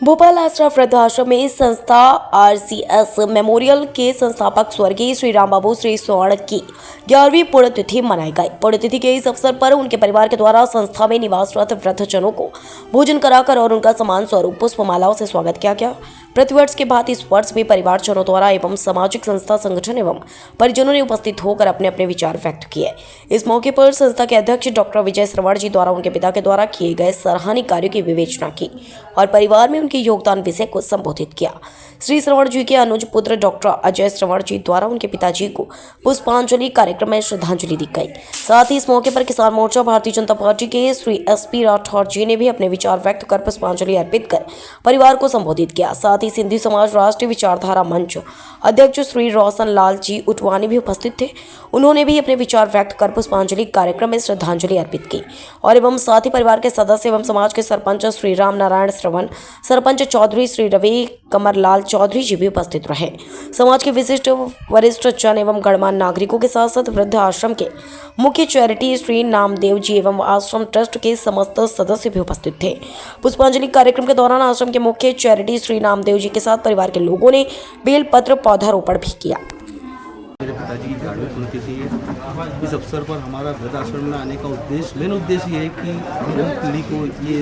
भोपाल आसरा वृद्धाश्रम में संस्था आरसीएस मेमोरियल के संस्थापक स्वर्गीय श्री राम बाबू श्री स्वर्ण की 11वीं पुण्यतिथि मनाई गई। पुण्यतिथि के इस अवसर पर उनके परिवार के द्वारा संस्था में निवासरत वृद्धजनों को भोजन कराकर और उनका सम्मान स्वरूप पुष्पमालाओं से स्वागत किया गया। प्रतिवर्ष के बाद इस वर्ष भी परिवारजनों द्वारा एवं सामाजिक संस्था संगठन एवं परिजनों ने उपस्थित होकर अपने अपने विचार व्यक्त किए। इस मौके पर संस्था के अध्यक्ष डॉक्टर विजय श्रवण जी द्वारा उनके पिता के द्वारा किए गए सराहनीय कार्यों की विवेचना की और परिवार में उनके योगदान विषय को संबोधित किया। श्री श्रवण जी के अनुज पुत्र डॉक्टर अजय श्रवण जी द्वारा उनके पिताजी को पुष्पांजलि कार्यक्रम में श्रद्धांजलि दी गई। साथ ही इस मौके पर किसान मोर्चा भारतीय जनता पार्टी के श्री एसपी राठौर जी ने भी अपने विचार व्यक्त कर पुष्पांजलि अर्पित कर परिवार को संबोधित किया। साथ ही सिंधी समाज राष्ट्रीय विचारधारा मंच अध्यक्ष श्री रोशन लाल जी उटवानी भी उपस्थित थे। उन्होंने भी अपने विचार व्यक्त कर पुष्पांजलि कार्यक्रम में श्रद्धांजलि अर्पित की और एवं साथ ही परिवार के सदस्य एवं समाज के सरपंच श्री राम नारायण श्रवण, सरपंच चौधरी श्री रवि कमरलाल चौधरी जी भी उपस्थित रहे। समाज के विशिष्ट वरिष्ठ जन एवं गणमान्य नागरिकों के साथ साथ वृद्ध आश्रम के मुख्य चैरिटी श्री नामदेव जी एवं आश्रम ट्रस्ट के समस्त सदस्य भी उपस्थित थे। पुष्पांजलि कार्यक्रम के दौरान आश्रम के मुख्य चैरिटी श्री नामदेव जी के साथ परिवार के लोगों ने बेलपत्र पौधारोपण भी किया। मेरे पिताजी की 11वीं पुण्यतिथि है। इस अवसर पर हमारा वृद्धाश्रम में आने का मेन उद्देश्य ये है कि हम लोग पीढ़ी को ये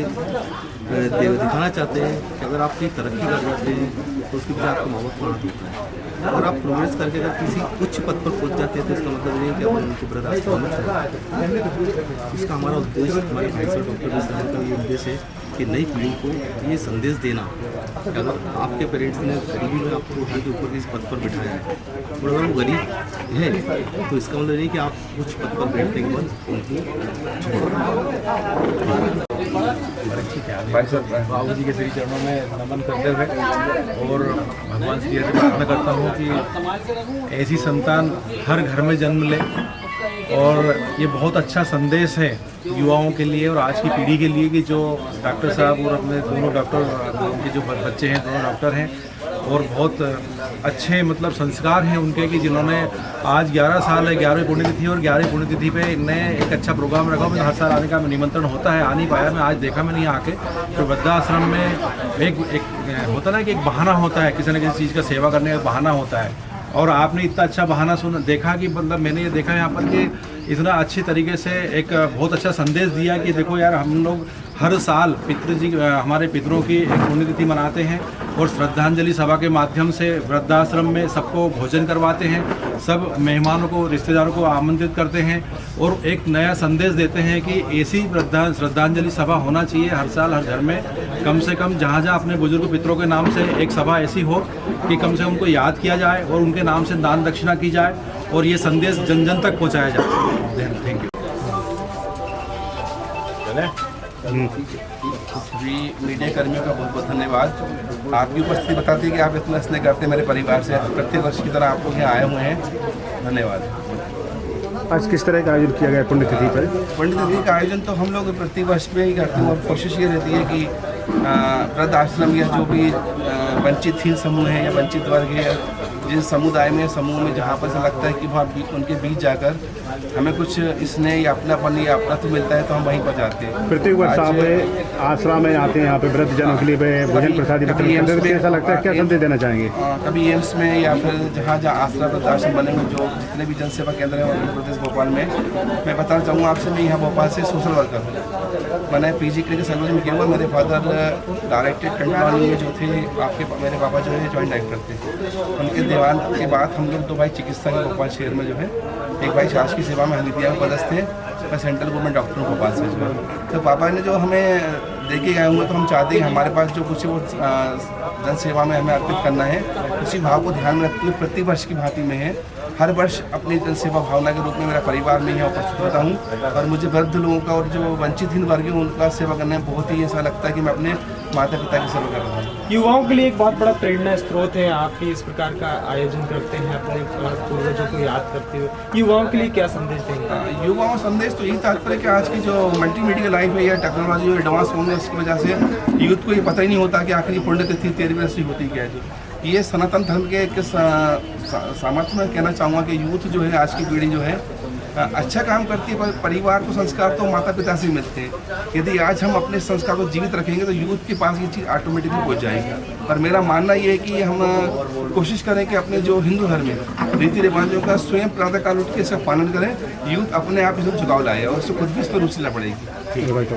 दिखाना चाहते हैं कि अगर आप कोई तरक्की कर जाते हैं तो उसके पीछे आपको बहुत प्लान होता है और आप प्रोग्रेस करके अगर किसी उच्च पद पर पहुंच जाते हैं तो इसका मतलब ये है कि अपन उनके वृद्धाश्रम में छोड़ते। इसका हमारा उद्देश्य, हमारे भाई साहब डॉक्टर साहब का ये उद्देश्य है कि नई पीढ़ी को ये संदेश देना कि अगर आपके पेरेंट्स ने गरीबी में आपको उठा के ऊपर इस पद पर बिठाया है और अगर वो गरीब है तो इसका मतलब नहीं कि आप कुछ पद पर बैठने के बाद उनको बाबू जी के श्री चरणों में नमन करते हुए और भगवान से प्रार्थना करता हूँ कि ऐसी संतान हर घर में जन्म ले और ये बहुत अच्छा संदेश है युवाओं के लिए और आज की पीढ़ी के लिए कि जो डॉक्टर साहब और अपने दोनों डॉक्टर उनके जो बच्चे हैं दोनों डॉक्टर हैं और बहुत अच्छे मतलब संस्कार हैं उनके कि जिन्होंने आज 11 साल है 11वीं पुण्यतिथि और 11वीं पुण्यतिथि पे इनने एक अच्छा प्रोग्राम रखा। मैं हर साल आने का निमंत्रण होता है, आ नहीं पाया मैं, आज देखा मैंने यहाँ आके तो वृद्धाश्रम में एक होता ना कि एक बहाना होता है, किसी न किसी चीज़ का सेवा करने का बहाना होता है और आपने इतना अच्छा बहाना देखा कि मतलब मैंने ये देखा यहाँ पर कि इतना अच्छी तरीके से एक बहुत अच्छा संदेश दिया कि देखो यार हम लोग हर साल हमारे पितरों की एक पुण्यतिथि मनाते हैं और श्रद्धांजलि सभा के माध्यम से वृद्धाश्रम में सबको भोजन करवाते हैं, सब मेहमानों को रिश्तेदारों को आमंत्रित करते हैं और एक नया संदेश देते हैं कि ऐसी श्रद्धांजलि सभा होना चाहिए हर साल हर घर में, कम से कम जहाँ जहाँ अपने बुजुर्ग पितरों के नाम से एक सभा ऐसी हो कि कम से कम उनको याद किया जाए और उनके नाम से दान दक्षिणा की जाए और ये संदेश जन जन तक पहुँचाया जाए। Thank you. सभी मीडिया कर्मियों का बहुत बहुत धन्यवाद। आपकी उपस्थिति बताती है कि आप इतना स्नेह करते हैं मेरे परिवार से, प्रत्येक वर्ष की तरह आप लोग यहाँ आए हुए हैं। धन्यवाद। आज किस तरह का आयोजन किया गया पुण्यतिथि पर? पुण्यतिथि का आयोजन तो हम लोग प्रति वर्ष में ही करते हैं और कोशिश ये रहती है कि वृद्धाश्रम या जो भी वंचित हीन समूह है या वंचित वर्ग है जिस समुदाय में समूह में जहाँ पर से लगता है कि वहाँ उनके बीच जाकर हमें कुछ स्नेह या अपनापन या अपना तो मिलता है तो हम वहीं पर जाते हैं। प्रत्येक वर्ष आप आश्रम में आते हैं, यहाँ पे वृद्ध जनों के लिए भोजन प्रसादी ऐसा लगता है, क्या संदेश देना चाहेंगे? कभी एम्स में या फिर जहाँ जहाँ आश्रम वृद्धाश्रम बने हुए जो जितने भी जनसेवा केंद्र हैं उत्तर प्रदेश भोपाल में, मैं बताना चाहूँगा आपसे, मैं यहाँ भोपाल से सोशल वर्कर हूँ। मैंने PG के सर्विस में किया हुआ। मेरे फादर डायरेक्टेड कंट्रोलिंग में जो थे, मेरे पापा जो है जॉइंट डायरेक्टर थे। उनके देवान के बाद हम लोग 2 भाई चिकित्सा के भोपाल शहर में जो है, एक भाई शासकीय सेवा में हल्दिया में पदस्थ थे, मैं सेंट्रल गवर्नमेंट डॉक्टर हूँ भोपाल से जो है। तो पापा ने जो हमें देके गए होंगे तो हम चाहते हैं हमारे पास जो कुछ वो जन सेवा में हमें अर्पित करना है, उसी भाव को ध्यान में रखते हुए प्रति वर्ष की भांति में है हर वर्ष अपनी जन सेवा भावना के रूप में मेरा परिवार में यहाँ उपस्थित होता हूँ और मुझे वृद्ध लोगों का और जो वंचित हीन वर्ग है उनका सेवा करने में बहुत ही ऐसा लगता है कि मैं अपने माता पिता की सेवा कर रहा हूँ। युवाओं के लिए एक बहुत बड़ा प्रेरणा स्रोत है, आप भी इस प्रकार का आयोजन करते हैं अपने पूर्वजों को याद करते हुए, युवाओं के लिए क्या संदेश देंगे? युवाओं संदेश तो यही तात्पर्य कि आज की जो मल्टीमीडिया लाइफ है या टेक्नोलॉजी जो एडवांस होने उसकी वजह से यूथ को ये पता ही नहीं होता कि आखिर पुण्यतिथि 13वीं होती क्या है। ये सनातन धर्म के सामर्थ्य में कहना चाहूँगा कि यूथ जो है आज की पीढ़ी जो है अच्छा काम करती है, पर परिवार को संस्कार तो माता पिता से मिलते हैं। यदि आज हम अपने संस्कार को जीवित रखेंगे तो यूथ के पास ये चीज़ ऑटोमेटिकली पहुंच जाएगी। पर मेरा मानना ये है कि हम कोशिश करें कि अपने जो हिंदू धर्म में रीति रिवाजों का स्वयं प्रातःकाल उठ के इसका पालन करें, यूथ अपने आप इसमें झुकाव लाए और उससे खुद भी इस पर रुचि ला पड़ेगी।